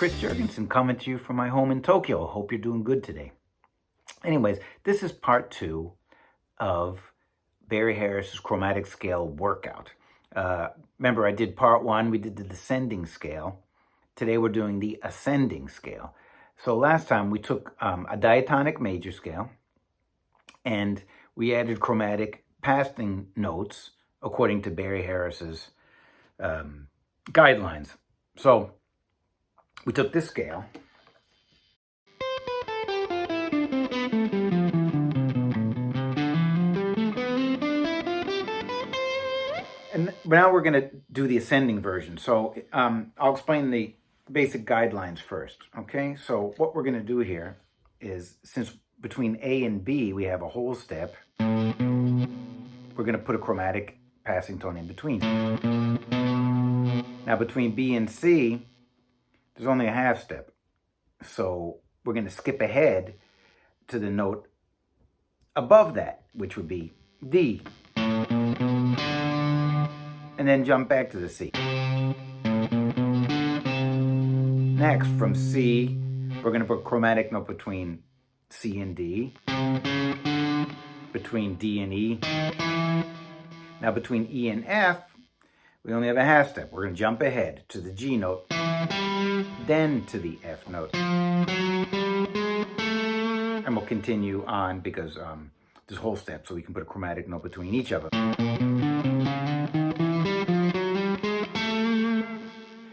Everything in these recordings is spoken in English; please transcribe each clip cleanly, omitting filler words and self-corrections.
Chris Jurgensen coming to you from my home in Tokyo. Hope you're doing good today. Anyways, this is part 2 of Barry Harris's chromatic scale workout. Remember, I did part 1, we did the descending scale. Today we're doing the ascending scale. So last time we took a diatonic major scale and we added chromatic passing notes according to Barry Harris's guidelines. So we took this scale and now we're going to do the ascending version. So I'll explain the basic guidelines first, okay? So what we're going to do here is, since between A and B we have a whole step, we're going to put a chromatic passing tone in between. Now between B and C, there's only a half step. So we're going to skip ahead to the note above that, which would be D. And then jump back to the C. Next, from C, we're going to put a chromatic note between C and D, between D and E. Now between E and F, we only have a half step. We're going to jump ahead to the G note, then to the F note. And we'll continue on because there's a whole step, so we can put a chromatic note between each of them.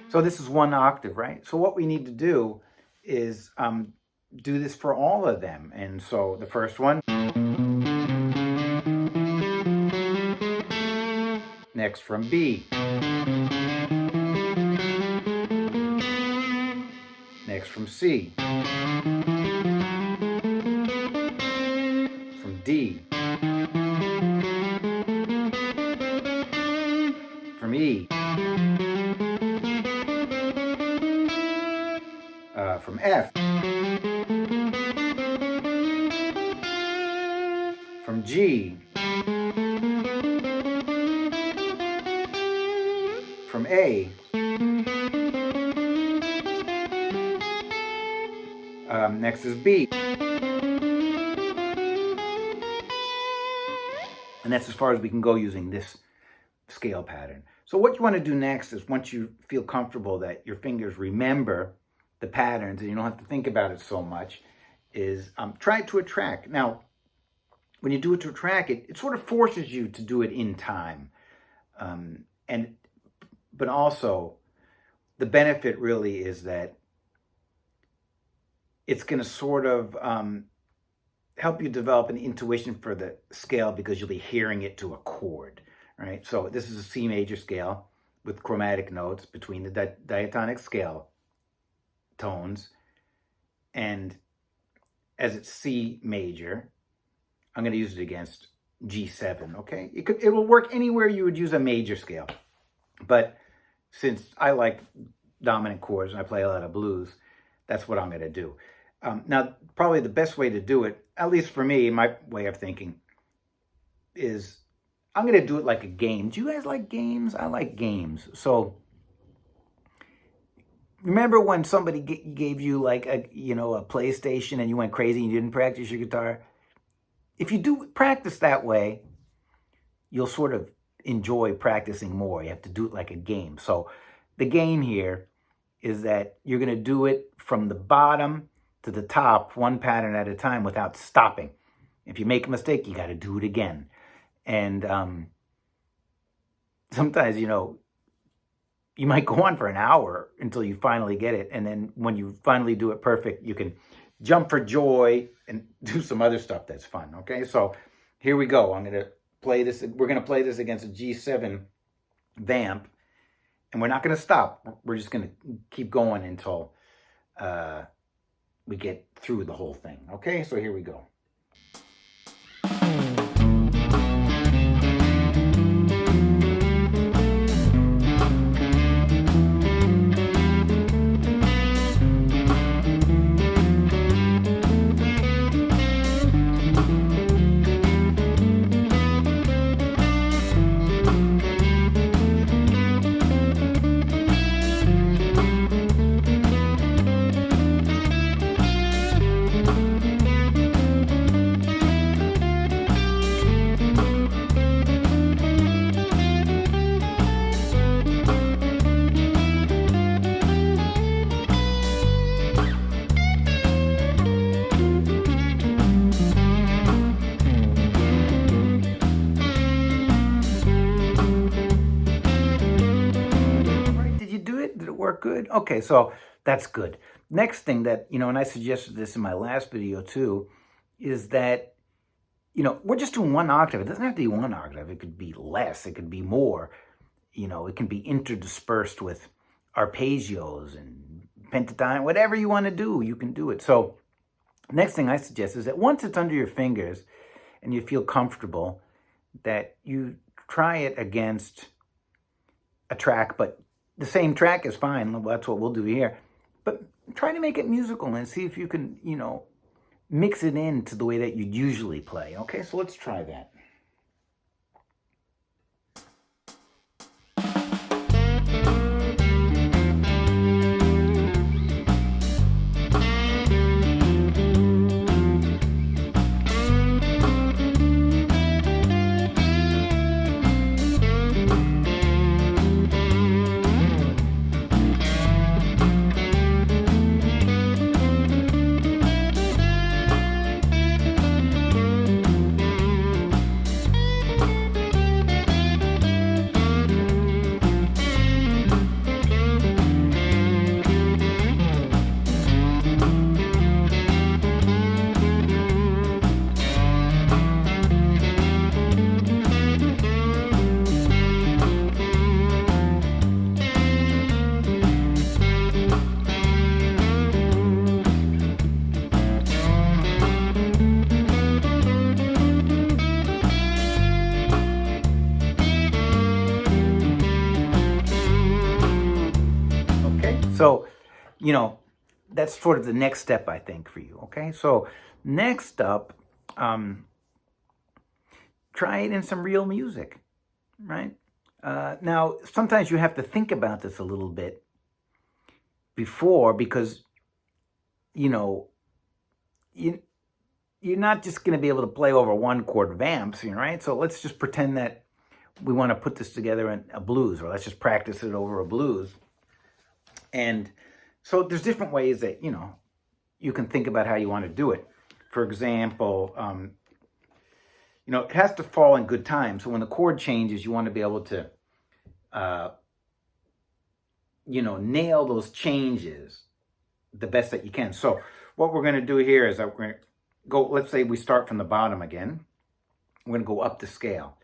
So this is one octave, right? So what we need to do is do this for all of them. And so the first one. Next from B. Next from C. From D. From E. From F. From G. From A. Next is B. And that's as far as we can go using this scale pattern. So what you want to do next is, once you feel comfortable that your fingers remember the patterns and you don't have to think about it so much, is try to a track. Now, when you do it to a track, it sort of forces you to do it in time. But also, the benefit really is that it's going to sort of help you develop an intuition for the scale, because you'll be hearing it to a chord, right? So this is a C major scale with chromatic notes between the diatonic scale tones. And as it's C major, I'm going to use it against G7, okay? It will work anywhere you would use a major scale. But since I like dominant chords and I play a lot of blues, that's what I'm going to do. Now, probably the best way to do it, at least for me, my way of thinking, is I'm going to do it like a game. Do you guys like games? I like games. So remember when somebody gave you like a PlayStation and you went crazy and you didn't practice your guitar? If you do practice that way, you'll sort of enjoy practicing more. You have to do it like a game. So the game here is that you're going to do it from the bottom to the top, one pattern at a time, without stopping. If you make a mistake, you got to do it again. And sometimes, you might go on for an hour until you finally get it. And then when you finally do it perfect, you can jump for joy and do some other stuff that's fun. Okay, so here we go. I'm going to play this. We're going to play this against a G7 vamp, and we're not going to stop. We're just going to keep going until we get through the whole thing. Okay, so here we go. Good. Okay, so that's good. Next thing that, and I suggested this in my last video too, is that, we're just doing one octave. It doesn't have to be one octave. It could be less. It could be more. It can be interdispersed with arpeggios and pentatonic, whatever you want to do, you can do it. So next thing I suggest is that once it's under your fingers and you feel comfortable, that you try it against a track, but the same track is fine. That's what we'll do here. But try to make it musical and see if you can, mix it into the way that you'd usually play. Okay, so let's try that. So, that's sort of the next step, I think, for you, okay? So next up, try it in some real music, right? Now, sometimes you have to think about this a little bit before because, you're not just going to be able to play over one chord vamps, right? So let's just pretend that we want to put this together in a blues, or let's just practice it over a blues. And so there's different ways that, you can think about how you want to do it. For example, it has to fall in good time. So when the chord changes, you want to be able to, nail those changes the best that you can. So what we're going to do here is that we're going to go, let's say we start from the bottom again. We're going to go up the scale.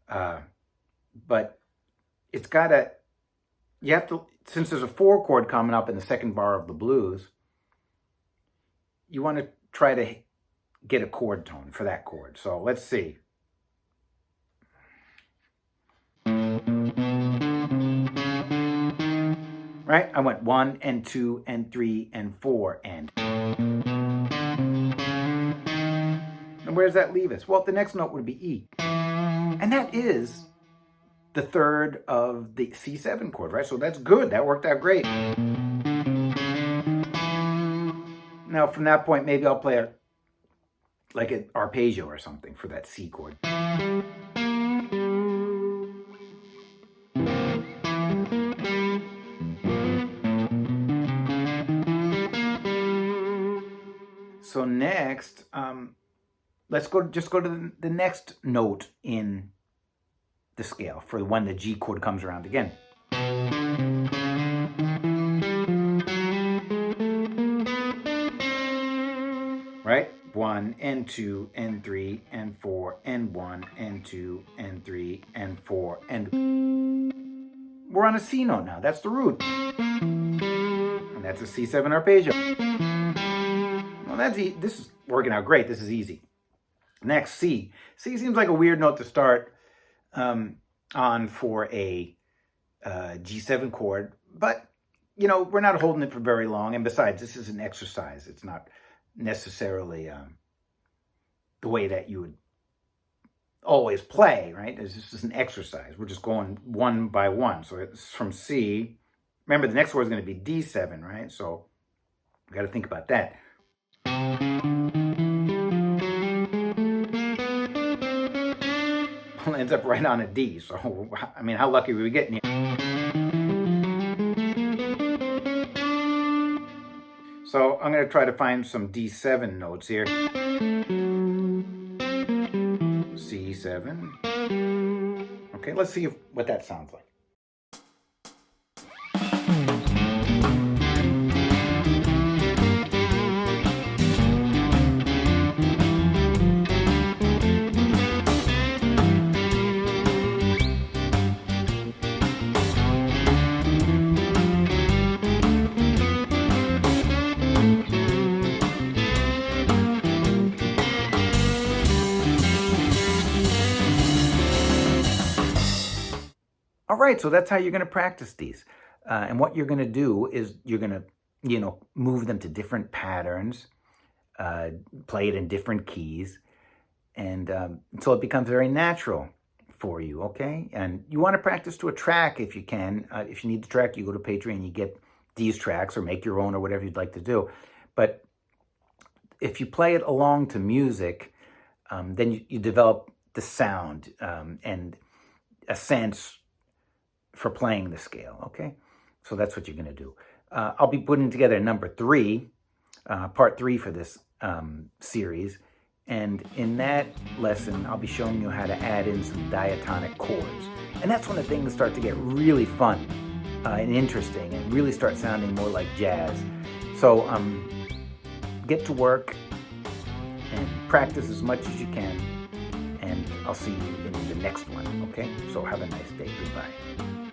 But it's got to, you have to, since there's a 4 chord coming up in the second bar of the blues, you want to try to get a chord tone for that chord. So let's see. Right? I went 1 and 2 and 3 and 4 and. And where does that leave us? Well, the next note would be E. And that is the third of the C7 chord, right? So that's good. That worked out great. Now, from that point, maybe I'll play like an arpeggio or something for that C chord. So next, let's just go to the next note in the scale for when the G chord comes around again. Right? 1 and 2 and 3 and 4 and 1 and 2 and 3 and 4 and we're on a C note now. That's the root. And that's a C7 arpeggio. Well, this is working out great. This is easy. Next, C. C seems like a weird note to start on for a G7 chord, but we're not holding it for very long. And besides, this is an exercise. It's not necessarily the way that you would always play, right? This is an exercise. We're just going one by one. So it's from C. Remember, the next word is going to be D7, right? So we got to think about that. Ends up right on a D. So, I mean, how lucky were we getting here? So I'm going to try to find some D7 notes here. C7. Okay, let's see what that sounds like. All right, so that's how you're going to practice these. And what you're going to do is you're going to, move them to different patterns, play it in different keys, and so it becomes very natural for you, okay? And you want to practice to a track if you can. If you need the track, you go to Patreon, you get these tracks or make your own or whatever you'd like to do. But if you play it along to music, then you develop the sound and a sense for playing the scale, okay? So that's what you're going to do. I'll be putting together number 3, part 3 for this series. And in that lesson, I'll be showing you how to add in some diatonic chords. And that's when the things start to get really fun and interesting and really start sounding more like jazz. So get to work and practice as much as you can. And I'll see you in the next one, okay? So have a nice day. Goodbye.